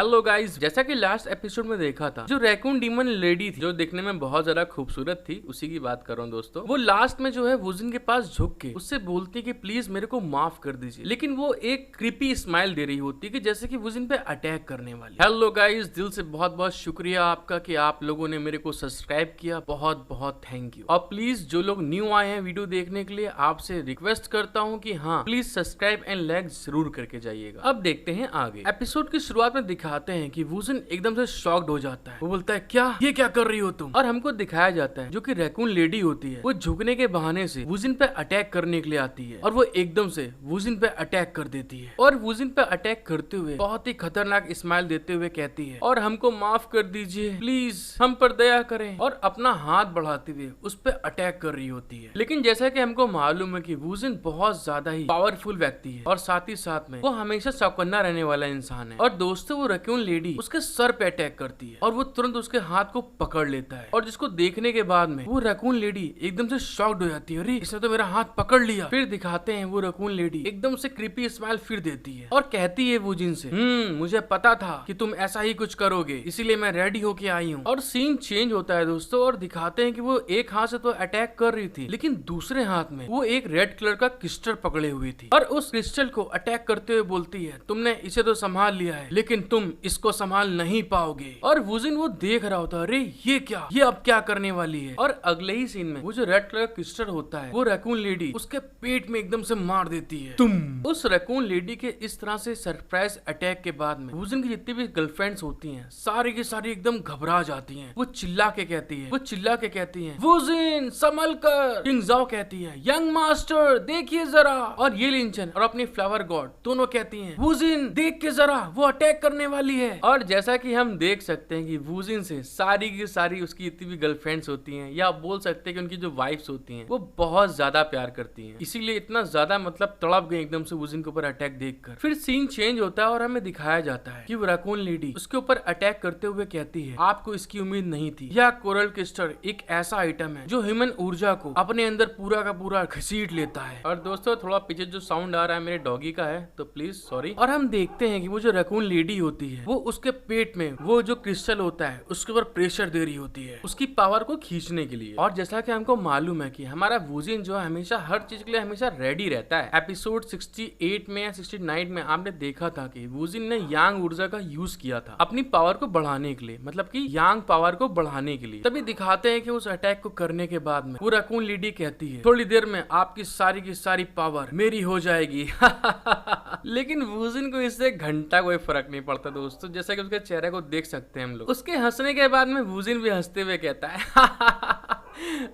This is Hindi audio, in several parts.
हेलो गाइस, जैसा कि लास्ट एपिसोड में देखा था, जो रैकून डीमन लेडी थी जो दिखने में बहुत ज्यादा खूबसूरत थी, उसी की बात कर रहा हूँ दोस्तों। वो लास्ट में जो है वुजिन के पास झुक के उससे बोलती है कि प्लीज मेरे को माफ कर दीजिए, लेकिन वो एक क्रीपी स्माइल दे रही होती है कि जैसे कि वुजिन पे अटैक करने वाली। हेलो गाइस, दिल से बहुत बहुत शुक्रिया आपका कि आप लोगों ने मेरे को सब्सक्राइब किया, बहुत बहुत थैंक यू। और प्लीज जो लोग न्यू आए हैं वीडियो देखने के लिए, आपसे रिक्वेस्ट करता हूँ कि हाँ प्लीज सब्सक्राइब एंड लाइक जरूर करके जाइएगा। अब देखते हैं आगे। एपिसोड की शुरुआत में दिखाते हैं कि वुजिन एकदम से शॉक्ड हो जाता है। वो बोलता है क्या ये क्या कर रही हो तुम, और हमको दिखाया जाता है जो कि रैकून लेडी होती है वो झुकने के बहाने से वुजिन पे अटैक करने के लिए आती है, और वो एकदम से वुजिन पे अटैक कर देती है, और वुजिन पे अटैक करते हुए बहुत ही खतरनाक स्माइल देते हुए कहती है और हमको माफ कर दीजिए, प्लीज हम पर दया करें, और अपना हाथ बढ़ाते हुए उस पे अटैक कर रही होती है। लेकिन जैसा कि हमको मालूम है कि वुजिन बहुत ज्यादा ही पावरफुल व्यक्ति है, और साथ ही साथ में वो हमेशा चौकन्ना रहने वाला इंसान है। और दोस्तों वो रैकून लेडी उसके सर पे अटैक करती है, और वो तुरंत उसके हाथ को पकड़ लेता है, और जिसको देखने के बाद में वो रैकून लेडी एकदम से शॉक्ड हो जाती है, अरे इसने तो मेरा हाथ पकड़ लिया। फिर दिखाते हैं वो रैकून लेडी एकदम से क्रीपी स्माइल फिर देती है और कहती है वुजिन से, मुझे पता था कि तुम ऐसा ही कुछ करोगे, इसीलिए मैं रेडी होके आई हूँ। और सीन चेंज होता है दोस्तों, और दिखाते हैं कि वो एक हाथ से तो अटैक कर रही थी, लेकिन दूसरे हाथ में वो एक रेड कलर का क्रिस्टल पकड़े हुई थी, और उस क्रिस्टल को अटैक करते हुए बोलती है तुमने इसे तो संभाल लिया है, लेकिन तुम इसको संभाल नहीं पाओगे। और वुजिन वो देख रहा होता है, अरे ये क्या, ये अब क्या करने वाली है। और अगले ही सीन में वो जो रेड कलर क्रिस्टल होता है वो रैकून लेडी उसके पेट में एकदम से मार देती है। तुम उस रैकून लेडी के इस तरह से सरप्राइज अटैक के बाद में वुजिन की जितनी भी गर्लफ्रेंड्स होती हैं सारी की सारी एकदम घबरा जाती हैं। वो चिल्ला के कहती है वुजिन संभल कर। किंग जाओ कहती है यंग मास्टर देखिए जरा, और ये लिंचन और अपनी फ्लावर गॉड दोनों कहती हैं वुजिन देख के जरा वो अटैक करने वाली है। और जैसा कि हम देख सकते हैं कि वुजिन से सारी की सारी उसकी जितनी भी गर्लफ्रेंड्स होती हैं, या बोल सकते हैं कि उनकी जो वाइफ्स होती हैं, वो बहुत ज्यादा प्यार करती हैं, इसीलिए इतना ज्यादा मतलब तड़प गए एकदम से वुजिन के ऊपर अटैक देखकर। फिर सीन चेंज होता है और हमें दिखाया जाता है कि वो रैकून लेडी उसके ऊपर अटैक करते हुए कहती है आपको इसकी उम्मीद नहीं थी। यह कोरल क्रिस्टल एक ऐसा आइटम है जो ह्यूमन ऊर्जा को अपने अंदर पूरा का पूरा घसीट लेता है। और दोस्तों थोड़ा पीछे जो साउंड आ रहा है मेरे डॉगी का है, तो प्लीज सॉरी। और हम देखते हैं कि वो जो रैकून लेडी होती है वो उसके पेट में वो जो क्रिस्टल होता है उसके ऊपर प्रेशर दे रही होती है उसकी पावर को खींचने के लिए। और जैसा कि हमको मालूम है कि हमारा वुजिन जो है हमेशा हर चीज के लिए हमेशा रेडी रहता है। एपिसोड 68 में या 69 में आपने देखा था कि वुजिन ने यांग ऊर्जा का यूज किया था अपनी पावर को बढ़ाने के लिए, मतलब कि यांग पावर को बढ़ाने के लिए। तभी दिखाते हैं कि उस अटैक को करने के बाद में वो रैकून लेडी कहती है थोड़ी देर में आपकी सारी की सारी पावर मेरी हो जाएगी। लेकिन वुजिन को इससे घंटा कोई फर्क नहीं पड़ता दोस्तों, जैसा कि उसके चेहरे को देख सकते हैं हम लोग। उसके हंसने के बाद में वुजिन भी हंसते हुए कहता है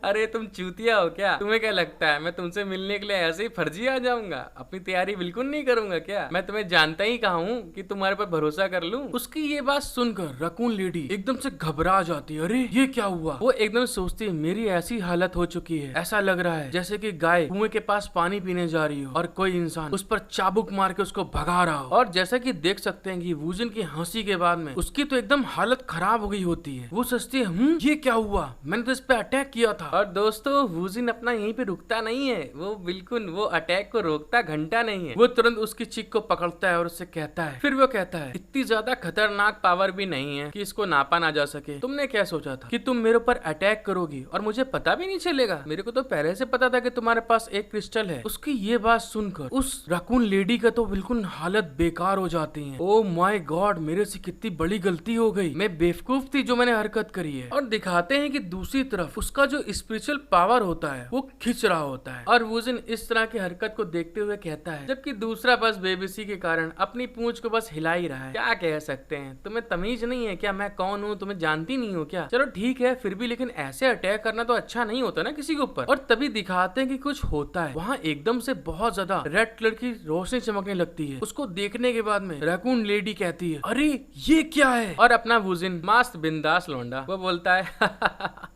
अरे तुम चूतिया हो क्या, तुम्हें क्या लगता है मैं तुमसे मिलने के लिए ऐसे ही फर्जी आ जाऊंगा, अपनी तैयारी बिल्कुल नहीं करूंगा क्या, मैं तुम्हें जानता ही कहा हूँ कि तुम्हारे पर भरोसा कर लूं। उसकी ये बात सुनकर रैकून लेडी एकदम से घबरा जाती है, अरे ये क्या हुआ। वो एकदम सोचती है मेरी ऐसी हालत हो चुकी है, ऐसा लग रहा है जैसे कि गाय कुएं के पास पानी पीने जा रही हो और कोई इंसान उस पर चाबुक मार के उसको भगा रहा हो। और जैसा कि देख सकते हैं कि वुजिन की हंसी के बाद में उसकी तो एकदम हालत खराब हो गई होती है। वो सोचती है ये क्या हुआ, मैंने तो इस पे अटैक किया था। और दोस्तों वुजिन अपना यहीं पे रुकता नहीं है, वो बिल्कुल वो अटैक को रोकता घंटा नहीं है, वो तुरंत उसकी चिक को पकड़ता है और उससे कहता है, फिर वो कहता है इतनी ज्यादा खतरनाक पावर भी नहीं है कि इसको नापा ना जा सके। तुमने क्या सोचा था कि तुम मेरे ऊपर अटैक करोगी और मुझे पता भी नहीं चलेगा, मेरे को तो पहले से पता था कि तुम्हारे पास एक क्रिस्टल है। उसकी ये बात सुनकर उस रैकून लेडी का तो बिल्कुल हालत बेकार हो जाती है। ओ माय गॉड, मेरे से कितनी बड़ी गलती हो गई, मैं बेवकूफ थी जो मैंने हरकत करी है। और दिखाते हैं कि दूसरी तरफ उसका जो स्पिरिचुअल पावर होता है वो खिंच रहा होता है, और वुजिन इस तरह की हरकत को देखते हुए कहता है, जबकि दूसरा बस बेबसी के कारण अपनी पूंछ को बस हिला ही रहा है। क्या कह सकते हैं, तुम्हें तमीज नहीं है क्या मैं कौन हूँ, तुम्हें जानती नहीं हो क्या। चलो ठीक है फिर भी, लेकिन ऐसे अटैक करना तो अच्छा नहीं होता ना किसी के ऊपर। और तभी दिखाते हैं कि कुछ होता है, वहाँ एकदम से बहुत ज्यादा रेड कलर की रोशनी चमकने लगती है। उसको देखने के बाद में रैकून लेडी कहती है अरे ये क्या है। और अपना वुजिन मस्त बिंदास लौंडा वो बोलता है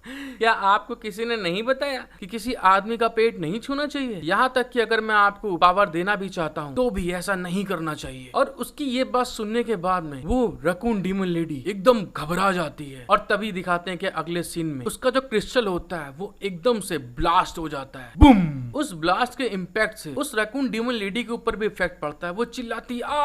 क्या आपको किसी ने नहीं बताया कि किसी आदमी का पेट नहीं छूना चाहिए? यहाँ तक कि अगर मैं आपको पावर देना भी चाहता हूँ तो भी ऐसा नहीं करना चाहिए। और उसकी ये बात सुनने के बाद में वो रैकून डीमन लेडी एकदम घबरा जाती है। और तभी दिखाते हैं कि अगले सीन में उसका जो क्रिस्टल होता है वो एकदम से ब्लास्ट हो जाता है। बूम! उस ब्लास्ट के इम्पैक्ट से उस रैकून डीमन लेडी के ऊपर भी इफेक्ट पड़ता है। वो चिल्लाती आ,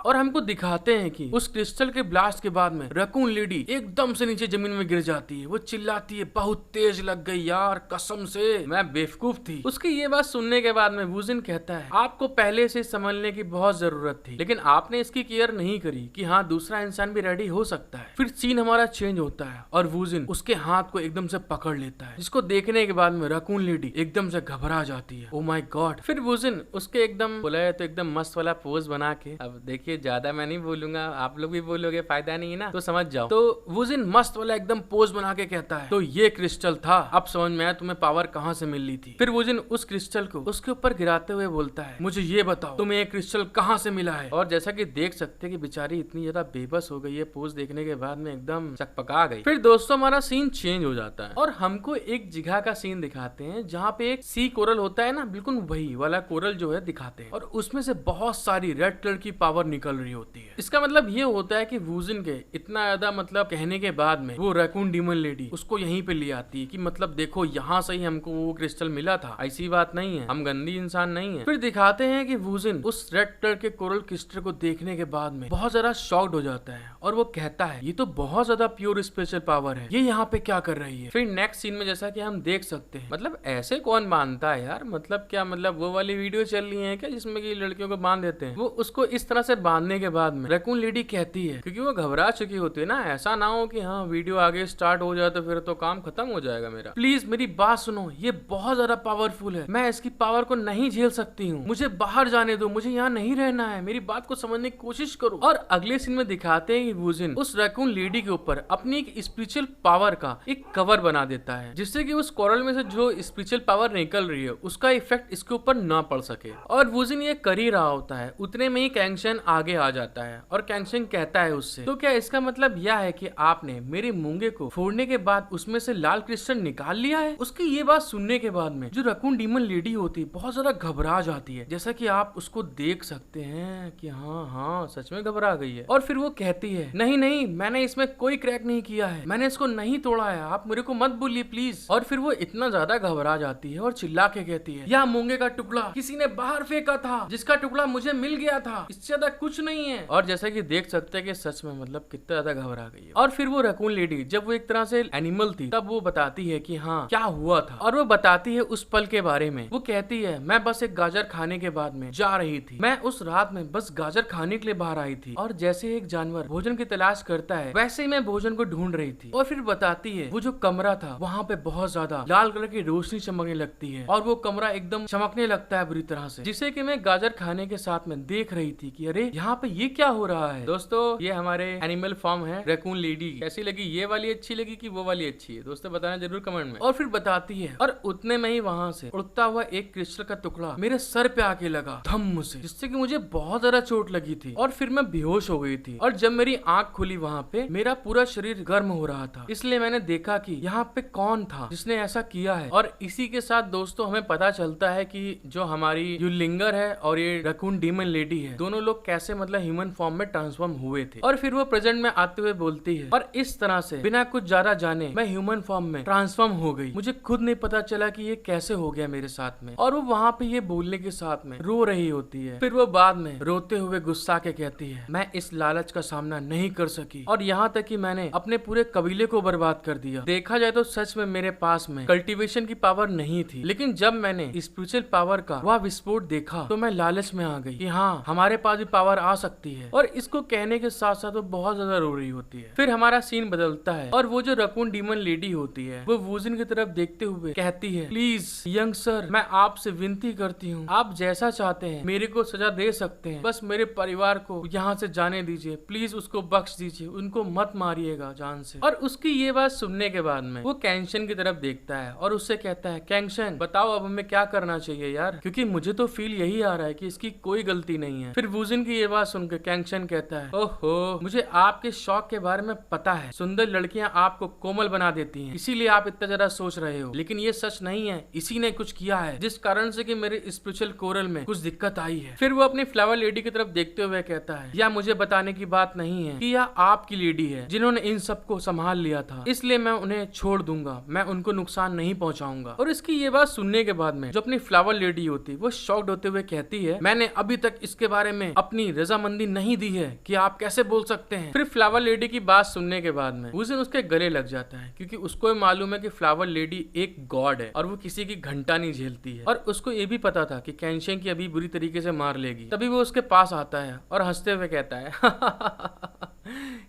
और हमको दिखाते हैं कि उस क्रिस्टल के ब्लास्ट के बाद में रैकून लेडी एकदम से नीचे जमीन में गिर जाती है। वो चिल्लाती है, बहुत तेज लग गई यार, कसम से मैं बेवकूफ थी। उसकी ये बात सुनने के बाद में वुजिन कहता है, आपको पहले से संभलने की बहुत जरूरत थी, लेकिन आपने इसकी केयर नहीं करी कि हाँ दूसरा इंसान भी रेडी हो सकता है। फिर सीन हमारा चेंज होता है और वुजिन उसके हाथ को एकदम से पकड़ लेता है, जिसको देखने के बाद में रैकून लेडी एकदम से घबरा जाती है। Oh my God! फिर वुजिन उसके एकदम बोला तो एकदम मस्त वाला पोज बना के, अब देखिए ज्यादा मैं नहीं बोलूंगा, आप लोग भी बोलोगे फायदा नहीं है ना, तो समझ जाओ। तो वुजिन मस्त वाला एकदम पोज बना के कहता है, तो ये क्रिस्टल था, अब समझ में आया तुम्हें पावर कहाँ से मिल रही थी। फिर वुजिन उस क्रिस्टल को उसके ऊपर गिराते हुए बोलता है, मुझे ये बताओ तुम्हें ये क्रिस्टल कहाँ से मिला है। और जैसा कि देख सकते हैं कि बेचारी इतनी ज्यादा बेबस हो गई है पोज देखने के बाद में, एकदम चकपका गई। फिर दोस्तों हमारा सीन चेंज हो जाता है और हमको एक जगह का सीन दिखाते हैं जहाँ पे एक सी कोरल होता है ना, बिल्कुल वही वाला कोरल जो है दिखाते हैं, और उसमें से बहुत सारी रेड कलर की पावर निकल रही होती है। इसका मतलब ये होता है कि वुजिन के इतना ज्यादा मतलब कहने के बाद में वो रैकून डीमन लेडी उसको यहीं पे ले आती है कि मतलब देखो यहाँ से ही हमको वो क्रिस्टल मिला था, ऐसी बात नहीं है, हम गंदी इंसान नहीं है। फिर दिखाते हैं कि वुजिन उस रेड कलर के कोरल क्रिस्टल को देखने के बाद में बहुत ज्यादा शॉक्ड हो जाता है और वो कहता है, ये तो बहुत ज्यादा प्योर स्पेशल पावर है, ये यहाँ पे क्या कर रही है। फिर नेक्स्ट सीन में जैसा कि हम देख सकते हैं, मतलब ऐसे कौन बांधता है यार, मतलब क्या मतलब वो वाली वीडियो चल रही है क्या जिसमें कि लड़कियों को बांध देते हैं। वो उसको इस तरह से बांधने के बाद में रैकून लेडी कहती है, क्योंकि वो घबरा चुकी होती है ना, ऐसा ना हो कि हाँ वीडियो आगे स्टार्ट हो जाए तो फिर तो काम खत्म हो जाएगा मेरा, प्लीज मेरी बात सुनो, ये बहुत ज्यादा पावरफुल है, मैं इसकी पावर को नहीं झेल सकती हूँ, मुझे बाहर जाने दो, मुझे यहाँ नहीं रहना है, मेरी बात को समझने की कोशिश करो। और अगले सीन में दिखाते हैं कि वुजिन उस रैकून लेडी के ऊपर अपनी एक स्पिरिचुअल पावर का एक कवर बना देता है, जिससे कि उस कोरल में से जो स्पिरिचुअल पावर निकल रही है उसका इफेक्ट इसके ऊपर ना पड़ सके। और वुजिन ये कर ही रहा होता है, उतने में ही कैंगशन आगे आ जाता है और कैंगशन कहता है उससे, तो क्या इसका मतलब यह है कि आपने मेरे मूंगे को फोड़ने के बाद उसमें से लाल क्रिस्टल निकाल लिया है। उसकी ये बात सुनने के बाद में जो रैकून डीमन लेडी होती है बहुत ज्यादा घबरा जाती है, जैसा कि आप उसको देख सकते हैं कि हाँ सच में घबरा गई है। और फिर वो कहती है, नहीं नहीं मैंने इसमें कोई क्रैक नहीं किया है, मैंने इसको नहीं तोड़ा है, आप मेरे को मत बोलिए प्लीज। और फिर वो इतना ज्यादा घबरा जाती है और चिल्ला के कहती है, यह मूंगे का टुकड़ा किसी ने बाहर फेंका था, जिसका टुकड़ा मुझे मिल गया था, इससे ज्यादा कुछ नहीं है। और जैसा कि देख सकते हैं कि सच में मतलब कितना ज्यादा घबरा गई है। और फिर वो रैकून लेडी जब वो एक तरह से एनिमल थी तब वो बताती है कि हाँ क्या हुआ था, और वो बताती है उस पल के बारे में। वो कहती है, मैं बस एक गाजर खाने के बाद में जा रही थी, मैं उस रात में बस गाजर खाने के लिए बाहर आई थी, और जैसे एक जानवर भोजन की तलाश करता है वैसे ही मैं भोजन को ढूंढ रही थी। और फिर बताती है वो जो कमरा था वहाँ पे बहुत ज्यादा लाल कलर की रोशनी चमकने लगती है और वो कमरा एकदम चमकने लगता है बुरी तरह से, जिसे कि मैं गाजर खाने के साथ में देख रही थी कि अरे यहाँ पे ये क्या हो रहा है। दोस्तों ये हमारे एनिमल फॉर्म है रैकून लेडी, कैसी लगी, ये वाली अच्छी लगी कि वो वाली अच्छी है, दोस्तों बताना जरूर कमेंट में। और फिर बताती है, और उतने में ही वहाँ से उड़ता हुआ एक क्रिस्टल का टुकड़ा मेरे सर पे आके लगा धम्म से, जिससे कि मुझे बहुत ज्यादा चोट लगी थी और फिर मैं बेहोश हो गई थी। और जब मेरी आंख खुली वहाँ पे मेरा पूरा शरीर गर्म हो रहा था, इसलिए मैंने देखा कि यहाँ पे कौन था जिसने ऐसा किया है। और इसी के साथ दोस्तों हमें पता चलता है कि जो हमारी यूलिंगर है और ये रैकून डीमन लेडी है, दोनों लोग कैसे मतलब ह्यूमन फॉर्म में ट्रांसफॉर्म हुए थे। और फिर वो प्रेजेंट में आते हुए बोलती है, और इस तरह से बिना कुछ ज्यादा जाने मैं ह्यूमन फॉर्म में ट्रांसफॉर्म हो गई, मुझे खुद नहीं पता चला कि ये कैसे हो गया मेरे साथ में। और वो वहाँ पे ये बोलने के साथ में रो रही होती है। फिर वो बाद में रोते हुए गुस्सा के कहती है, मैं इस लालच का सामना नहीं कर सकी और यहाँ तक कि मैंने अपने पूरे कबीले को बर्बाद कर दिया। देखा जाए तो सच में मेरे पास में कल्टीवेशन की पावर नहीं थी, लेकिन जब मैंने स्पिरिचुअल पावर का वह विस्फोट देखा तो मैं लालच में आ गई कि हाँ हमारे पास भी पावर आ सकती है। और इसको कहने के साथ साथ वो बहुत ज्यादा रो रही होती है। फिर हमारा सीन बदलता है और वो जो रैकून डीमन लेडी होती है वो वुजिन की तरफ देखते हुए कहती है, प्लीज यंग सर मैं आपसे विनती करती हूँ, आप जैसा चाहते हैं मेरे को सजा दे सकते हैं, बस मेरे परिवार को यहाँ से जाने दीजिए, प्लीज उसको बख्श दीजिए, उनको मत मारिएगा जान से। और उसकी ये बात सुनने के बाद में वो कैंगशन की तरफ देखता है और उससे कहता है, कैंगशन बताओ अब हमें क्या करना चाहिए यार, क्योंकि मुझे तो फील यही आ रहा है कि इसकी कोई गलती नहीं है। फिर वुजिन की ये बात सुनकर कैंगशन कहता है, ओहो मुझे आपके शौक के बारे में पता है, सुंदर लड़कियां आपको कोमल बना देती हैं, है, इसीलिए आप इतना ज्यादा सोच रहे हो, लेकिन ये सच नहीं है, इसी ने कुछ किया है जिस कारण से कि मेरे स्पिरिचुअल कोरल में कुछ दिक्कत आई है। फिर वो अपनी फ्लावर लेडी की तरफ देखते हुए कहता है, यह मुझे बताने की बात नहीं है कि यह आपकी लेडी है जिन्होंने इन सबको संभाल लिया था, इसलिए मैं उन्हें छोड़ दूंगा, मैं उनको नुकसान नहीं पहुंचाऊंगा। और इसकी ये बात सुनने के बाद में जो अपनी फ्लावर लेडी होती वो शॉक्ड होते हुए कहती है, मैंने अभी तक इसके बारे में अपनी रजामंदी नहीं दी है कि आप कैसे बोल सकते हैं। फिर फ्लावर लेडी की बात सुनने के बाद में वुजिन उसके गले लग जाता है, क्योंकि उसको मालूम है कि फ्लावर लेडी एक गॉड है और वो किसी की घंटा नहीं झेलती है। और उसको ये भी पता था कि कैंशेंग की अभी बुरी तरीके से मार लेगी। तभी वो उसके पास आता है और हंसते हुए कहता है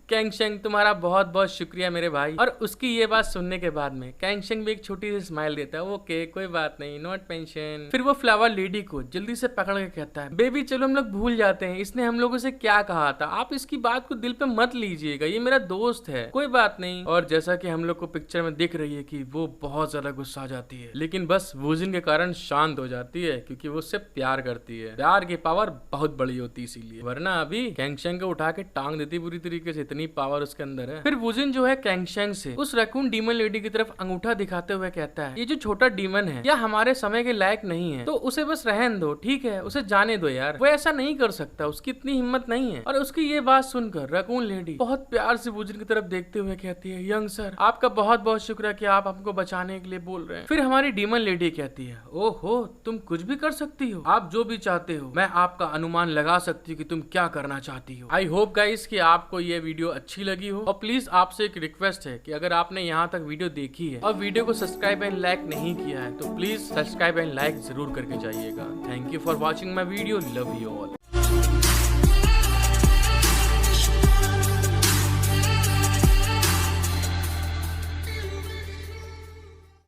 कैंशेंग तुम्हारा बहुत बहुत शुक्रिया मेरे भाई। और उसकी ये बात सुनने के बाद में कैंशेंग भी एक छोटी सी स्माइल देता है, ओके कोई बात नहीं, नॉट टेंशन। फिर वो फ्लावर लेडी को जल्दी से पकड़ के कहता है, बेबी चलो हम लोग भूल जाते हैं, इसने हम लोगों से क्या कहा था, आप इसकी बात को दिल पे मत लीजिएगा, ये मेरा दोस्त है, कोई बात नहीं। और जैसा कि हम लोग को पिक्चर में दिख रही है कि वो बहुत ज्यादा गुस्सा जाती है, लेकिन बस वुजिन के कारण शांत हो जाती है, क्योंकि वो उससे प्यार करती है। प्यार की पावर बहुत बड़ी होती है इसीलिए, वरना अभी कैंशेंग को उठा के टांग देती पूरी तरीके से, इतनी पावर उसके अंदर है। फिर वुजिन जो है कैंशेंग से उस रैकून डीमन लेडी की तरफ अंगूठा दिखाते हुए कहता है, ये जो छोटा डीमन है या हमारे समय के लायक नहीं है, तो उसे बस रहन दो, ठीक है, उसे जाने दो यार, वो ऐसा नहीं कर सकता, उसकी इतनी हिम्मत नहीं है। और उसकी ये बात सुनकर रैकून लेडी बहुत प्यार से वुजिन की तरफ देखते हुए कहती है, यंग सर आपका बहुत बहुत शुक्र कि आप हमको बचाने के लिए बोल रहे हैं। फिर हमारी डीमन लेडी कहती है, ओहो तुम कुछ भी कर सकती हो, आप जो भी चाहते हो, मैं आपका अनुमान लगा सकती हूँ कि तुम क्या करना चाहती हो। आई होप गाइस कि आपको ये वीडियो अच्छी लगी हो, और प्लीज आपसे एक रिक्वेस्ट है कि अगर आपने यहाँ तक वीडियो देखी है और वीडियो को सब्सक्राइब एंड लाइक नहीं किया है तो प्लीज सब्सक्राइब एंड लाइक जरूर करके जाइएगा। Thank you for watching my video, love you all.